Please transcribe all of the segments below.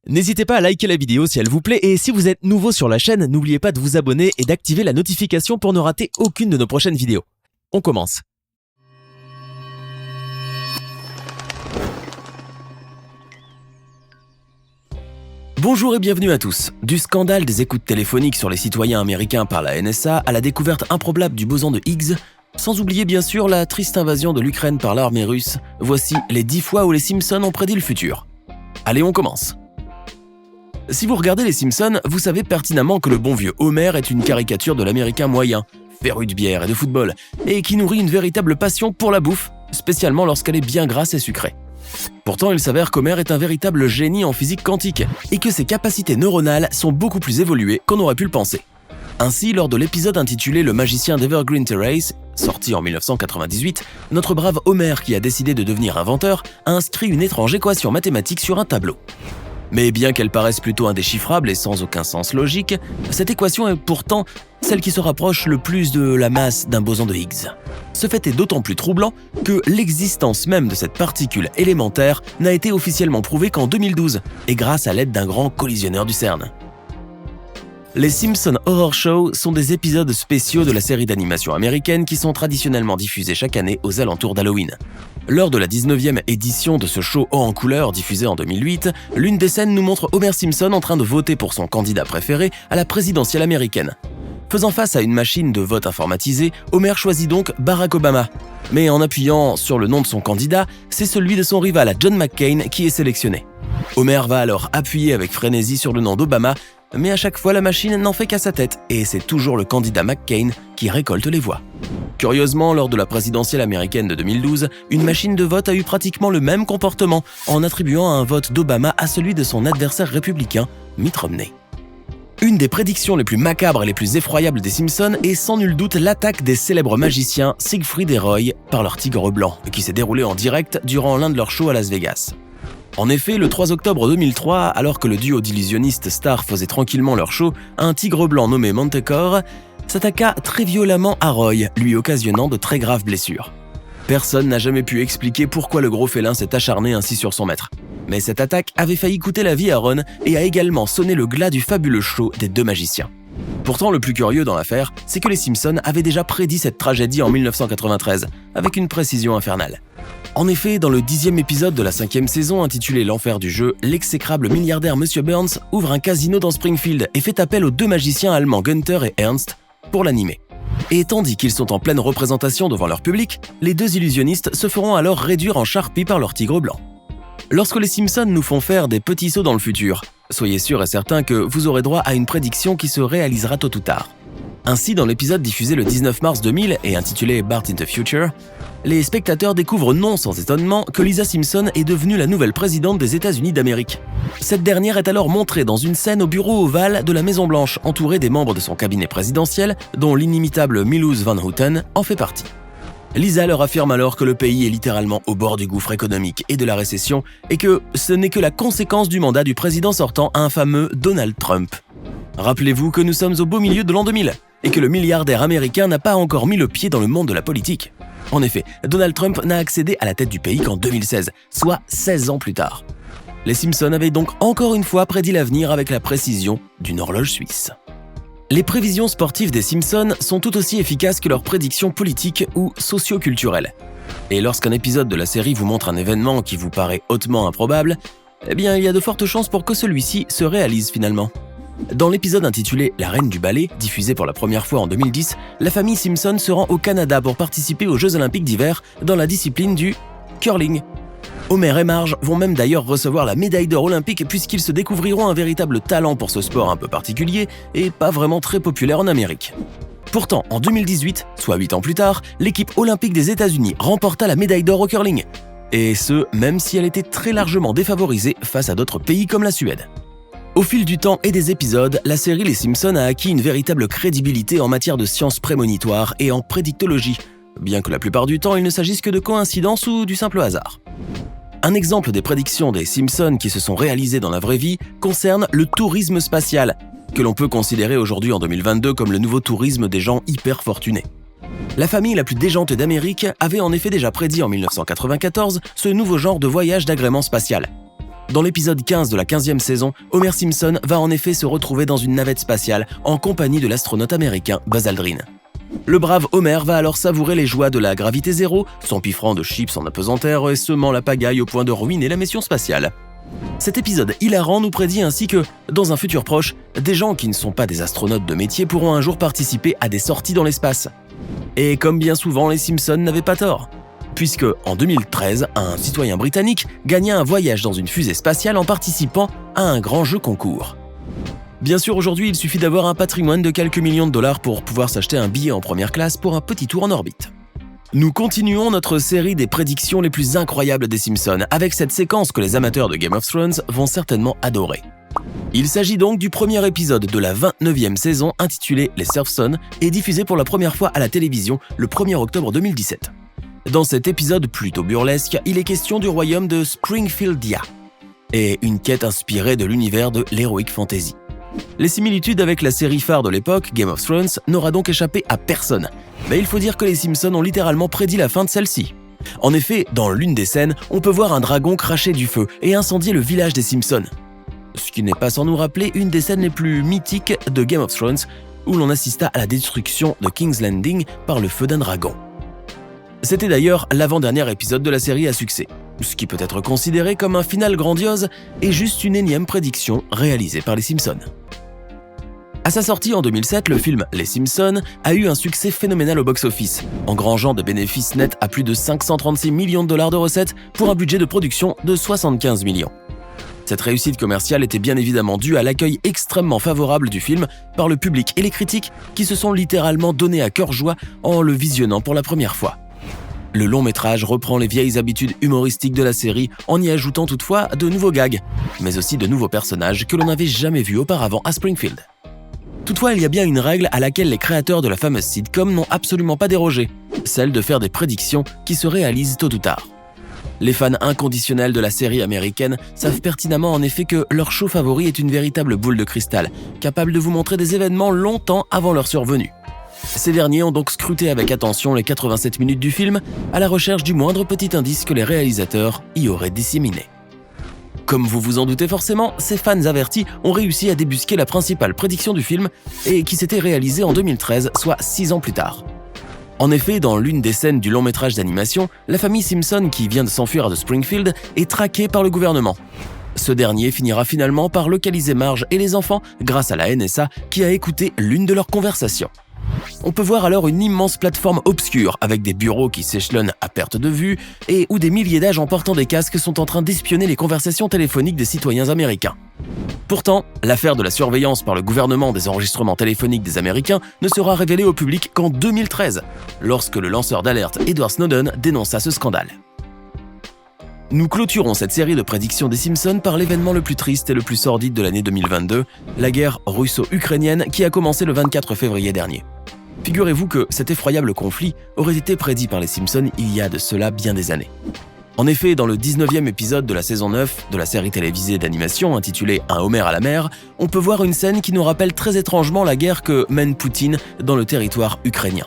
N'hésitez pas à liker la vidéo si elle vous plaît et si vous êtes nouveau sur la chaîne, n'oubliez pas de vous abonner et d'activer la notification pour ne rater aucune de nos prochaines vidéos. On commence. Bonjour et bienvenue à tous. Du scandale des écoutes téléphoniques sur les citoyens américains par la NSA à la découverte improbable du boson de Higgs, sans oublier bien sûr la triste invasion de l'Ukraine par l'armée russe, voici les 10 fois où les Simpsons ont prédit le futur. Allez, on commence. Si vous regardez les Simpsons, vous savez pertinemment que le bon vieux Homer est une caricature de l'américain moyen, féru de bière et de football, et qui nourrit une véritable passion pour la bouffe, spécialement lorsqu'elle est bien grasse et sucrée. Pourtant, il s'avère qu'Homer est un véritable génie en physique quantique, et que ses capacités neuronales sont beaucoup plus évoluées qu'on aurait pu le penser. Ainsi, lors de l'épisode intitulé « Le magicien d'Evergreen Terrace », sorti en 1998, notre brave Homer, qui a décidé de devenir inventeur, a inscrit une étrange équation mathématique sur un tableau. Mais bien qu'elle paraisse plutôt indéchiffrable et sans aucun sens logique, cette équation est pourtant celle qui se rapproche le plus de la masse d'un boson de Higgs. Ce fait est d'autant plus troublant que l'existence même de cette particule élémentaire n'a été officiellement prouvée qu'en 2012, et grâce à l'aide d'un grand collisionneur du CERN. Les Simpsons Horror Show sont des épisodes spéciaux de la série d'animation américaine qui sont traditionnellement diffusés chaque année aux alentours d'Halloween. Lors de la 19e édition de ce show haut en couleur diffusé en 2008, l'une des scènes nous montre Homer Simpson en train de voter pour son candidat préféré à la présidentielle américaine. Faisant face à une machine de vote informatisée, Homer choisit donc Barack Obama. Mais en appuyant sur le nom de son candidat, c'est celui de son rival, John McCain, qui est sélectionné. Homer va alors appuyer avec frénésie sur le nom d'Obama, mais à chaque fois la machine n'en fait qu'à sa tête, et c'est toujours le candidat McCain qui récolte les voix. Curieusement, lors de la présidentielle américaine de 2012, une machine de vote a eu pratiquement le même comportement, en attribuant un vote d'Obama à celui de son adversaire républicain, Mitt Romney. Une des prédictions les plus macabres et les plus effroyables des Simpsons est sans nul doute l'attaque des célèbres magiciens Siegfried et Roy par leur tigre blanc, qui s'est déroulée en direct durant l'un de leurs shows à Las Vegas. En effet, le 3 octobre 2003, alors que le duo d'illusionnistes stars faisait tranquillement leur show, un tigre blanc nommé Manticore s'attaqua très violemment à Roy, lui occasionnant de très graves blessures. Personne n'a jamais pu expliquer pourquoi le gros félin s'est acharné ainsi sur son maître. Mais cette attaque avait failli coûter la vie à Ron et a également sonné le glas du fabuleux show des deux magiciens. Pourtant, le plus curieux dans l'affaire, c'est que les Simpsons avaient déjà prédit cette tragédie en 1993, avec une précision infernale. En effet, dans le 10e épisode de la 5e saison intitulé L'enfer du jeu, l'exécrable milliardaire Monsieur Burns ouvre un casino dans Springfield et fait appel aux deux magiciens allemands Gunther et Ernst pour l'animer. Et tandis qu'ils sont en pleine représentation devant leur public, les deux illusionnistes se feront alors réduire en charpie par leur tigre blanc. Lorsque les Simpsons nous font faire des petits sauts dans le futur, soyez sûr et certain que vous aurez droit à une prédiction qui se réalisera tôt ou tard. Ainsi, dans l'épisode diffusé le 19 mars 2000 et intitulé Bart in the Future, les spectateurs découvrent non sans étonnement que Lisa Simpson est devenue la nouvelle présidente des États-Unis d'Amérique. Cette dernière est alors montrée dans une scène au bureau ovale de la Maison-Blanche, entourée des membres de son cabinet présidentiel, dont l'inimitable Milhouse Van Houten en fait partie. Lisa leur affirme alors que le pays est littéralement au bord du gouffre économique et de la récession et que ce n'est que la conséquence du mandat du président sortant, un fameux Donald Trump. Rappelez-vous que nous sommes au beau milieu de l'an 2000 et que le milliardaire américain n'a pas encore mis le pied dans le monde de la politique. En effet, Donald Trump n'a accédé à la tête du pays qu'en 2016, soit 16 ans plus tard. Les Simpsons avaient donc encore une fois prédit l'avenir avec la précision d'une horloge suisse. Les prévisions sportives des Simpsons sont tout aussi efficaces que leurs prédictions politiques ou socio-culturelles. Et lorsqu'un épisode de la série vous montre un événement qui vous paraît hautement improbable, eh bien il y a de fortes chances pour que celui-ci se réalise finalement. Dans l'épisode intitulé « La reine du ballet », diffusé pour la première fois en 2010, la famille Simpson se rend au Canada pour participer aux Jeux Olympiques d'hiver dans la discipline du curling. Homer et Marge vont même d'ailleurs recevoir la médaille d'or olympique puisqu'ils se découvriront un véritable talent pour ce sport un peu particulier et pas vraiment très populaire en Amérique. Pourtant, en 2018, soit 8 ans plus tard, l'équipe olympique des États-Unis remporta la médaille d'or au curling. Et ce, même si elle était très largement défavorisée face à d'autres pays comme la Suède. Au fil du temps et des épisodes, la série Les Simpsons a acquis une véritable crédibilité en matière de sciences prémonitoires et en prédictologie, bien que la plupart du temps il ne s'agisse que de coïncidences ou du simple hasard. Un exemple des prédictions des Simpsons qui se sont réalisées dans la vraie vie concerne le tourisme spatial, que l'on peut considérer aujourd'hui en 2022 comme le nouveau tourisme des gens hyper fortunés. La famille la plus déjantée d'Amérique avait en effet déjà prédit en 1994 ce nouveau genre de voyage d'agrément spatial. Dans l'épisode 15 de la 15e saison, Homer Simpson va en effet se retrouver dans une navette spatiale en compagnie de l'astronaute américain Buzz Aldrin. Le brave Homer va alors savourer les joies de la gravité zéro, s'empiffrant de chips en apesanteur et semant la pagaille au point de ruiner la mission spatiale. Cet épisode hilarant nous prédit ainsi que, dans un futur proche, des gens qui ne sont pas des astronautes de métier pourront un jour participer à des sorties dans l'espace. Et comme bien souvent, les Simpsons n'avaient pas tort, puisque, en 2013, un citoyen britannique gagna un voyage dans une fusée spatiale en participant à un grand jeu concours. Bien sûr, aujourd'hui, il suffit d'avoir un patrimoine de quelques millions de dollars pour pouvoir s'acheter un billet en première classe pour un petit tour en orbite. Nous continuons notre série des prédictions les plus incroyables des Simpsons avec cette séquence que les amateurs de Game of Thrones vont certainement adorer. Il s'agit donc du premier épisode de la 29e saison intitulé Les Surfsons et diffusé pour la première fois à la télévision le 1er octobre 2017. Dans cet épisode plutôt burlesque, il est question du royaume de Springfieldia et une quête inspirée de l'univers de l'heroic fantasy. Les similitudes avec la série phare de l'époque, Game of Thrones, n'aura donc échappé à personne. Mais il faut dire que les Simpsons ont littéralement prédit la fin de celle-ci. En effet, dans l'une des scènes, on peut voir un dragon cracher du feu et incendier le village des Simpsons. Ce qui n'est pas sans nous rappeler une des scènes les plus mythiques de Game of Thrones, où l'on assista à la destruction de King's Landing par le feu d'un dragon. C'était d'ailleurs l'avant-dernier épisode de la série à succès, ce qui peut être considéré comme un final grandiose et juste une énième prédiction réalisée par les Simpsons. À sa sortie en 2007, le film Les Simpsons a eu un succès phénoménal au box-office, engrangeant des bénéfices nets à plus de 536 millions de dollars de recettes pour un budget de production de 75 millions. Cette réussite commerciale était bien évidemment due à l'accueil extrêmement favorable du film par le public et les critiques qui se sont littéralement donnés à cœur joie en le visionnant pour la première fois. Le long-métrage reprend les vieilles habitudes humoristiques de la série en y ajoutant toutefois de nouveaux gags, mais aussi de nouveaux personnages que l'on n'avait jamais vus auparavant à Springfield. Toutefois, il y a bien une règle à laquelle les créateurs de la fameuse sitcom n'ont absolument pas dérogé, celle de faire des prédictions qui se réalisent tôt ou tard. Les fans inconditionnels de la série américaine savent pertinemment en effet que leur show favori est une véritable boule de cristal, capable de vous montrer des événements longtemps avant leur survenue. Ces derniers ont donc scruté avec attention les 87 minutes du film à la recherche du moindre petit indice que les réalisateurs y auraient disséminé. Comme vous vous en doutez forcément, ces fans avertis ont réussi à débusquer la principale prédiction du film et qui s'était réalisée en 2013, soit 6 ans plus tard. En effet, dans l'une des scènes du long-métrage d'animation, la famille Simpson qui vient de s'enfuir de Springfield est traquée par le gouvernement. Ce dernier finira finalement par localiser Marge et les enfants grâce à la NSA qui a écouté l'une de leurs conversations. On peut voir alors une immense plateforme obscure avec des bureaux qui s'échelonnent à perte de vue et où des milliers d'agents portant des casques sont en train d'espionner les conversations téléphoniques des citoyens américains. Pourtant, l'affaire de la surveillance par le gouvernement des enregistrements téléphoniques des Américains ne sera révélée au public qu'en 2013, lorsque le lanceur d'alerte Edward Snowden dénonça ce scandale. Nous clôturons cette série de prédictions des Simpsons par l'événement le plus triste et le plus sordide de l'année 2022, la guerre russo-ukrainienne qui a commencé le 24 février dernier. Figurez-vous que cet effroyable conflit aurait été prédit par les Simpsons il y a de cela bien des années. En effet, dans le 19e épisode de la saison 9 de la série télévisée d'animation intitulée « Un Homer à la mer », on peut voir une scène qui nous rappelle très étrangement la guerre que mène Poutine dans le territoire ukrainien.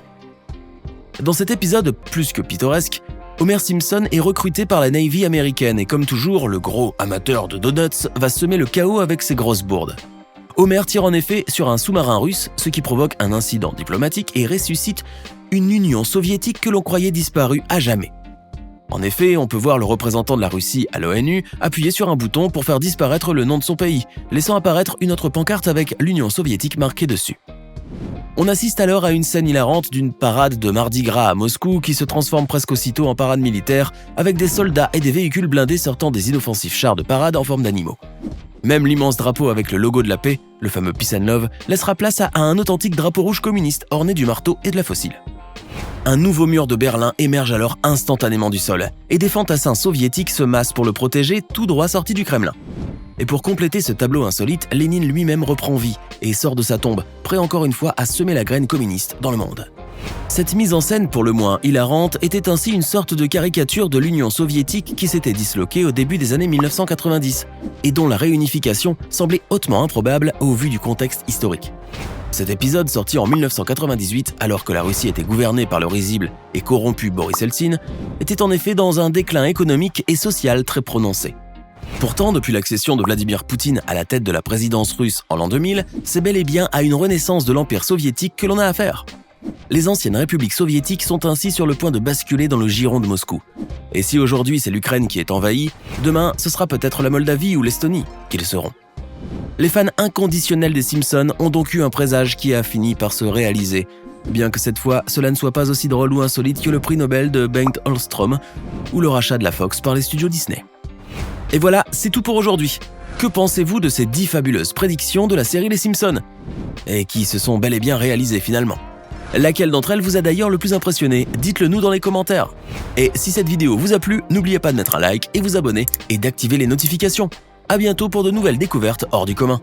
Dans cet épisode plus que pittoresque, Homer Simpson est recruté par la Navy américaine et comme toujours, le gros amateur de donuts va semer le chaos avec ses grosses bourdes. Homer tire en effet sur un sous-marin russe, ce qui provoque un incident diplomatique et ressuscite une Union soviétique que l'on croyait disparue à jamais. En effet, on peut voir le représentant de la Russie à l'ONU appuyer sur un bouton pour faire disparaître le nom de son pays, laissant apparaître une autre pancarte avec l'Union soviétique marquée dessus. On assiste alors à une scène hilarante d'une parade de Mardi Gras à Moscou qui se transforme presque aussitôt en parade militaire avec des soldats et des véhicules blindés sortant des inoffensifs chars de parade en forme d'animaux. Même l'immense drapeau avec le logo de la paix, le fameux Peace and Love, laissera place à un authentique drapeau rouge communiste orné du marteau et de la faucille. Un nouveau mur de Berlin émerge alors instantanément du sol et des fantassins soviétiques se massent pour le protéger tout droit sorti du Kremlin. Et pour compléter ce tableau insolite, Lénine lui-même reprend vie et sort de sa tombe, prêt encore une fois à semer la graine communiste dans le monde. Cette mise en scène pour le moins hilarante était ainsi une sorte de caricature de l'Union soviétique qui s'était disloquée au début des années 1990 et dont la réunification semblait hautement improbable au vu du contexte historique. Cet épisode, sorti en 1998 alors que la Russie était gouvernée par le risible et corrompu Boris Eltsine, était en effet dans un déclin économique et social très prononcé. Pourtant, depuis l'accession de Vladimir Poutine à la tête de la présidence russe en l'an 2000, c'est bel et bien à une renaissance de l'Empire soviétique que l'on a affaire. Les anciennes républiques soviétiques sont ainsi sur le point de basculer dans le giron de Moscou. Et si aujourd'hui c'est l'Ukraine qui est envahie, demain ce sera peut-être la Moldavie ou l'Estonie qu'ils seront. Les fans inconditionnels des Simpsons ont donc eu un présage qui a fini par se réaliser, bien que cette fois cela ne soit pas aussi drôle ou insolite que le prix Nobel de Bengt Holmström ou le rachat de la Fox par les studios Disney. Et voilà, c'est tout pour aujourd'hui. Que pensez-vous de ces 10 fabuleuses prédictions de la série Les Simpsons? Et qui se sont bel et bien réalisées finalement? Laquelle d'entre elles vous a d'ailleurs le plus impressionné? Dites-le nous dans les commentaires. Et si cette vidéo vous a plu, n'oubliez pas de mettre un like et vous abonner et d'activer les notifications. À bientôt pour de nouvelles découvertes hors du commun.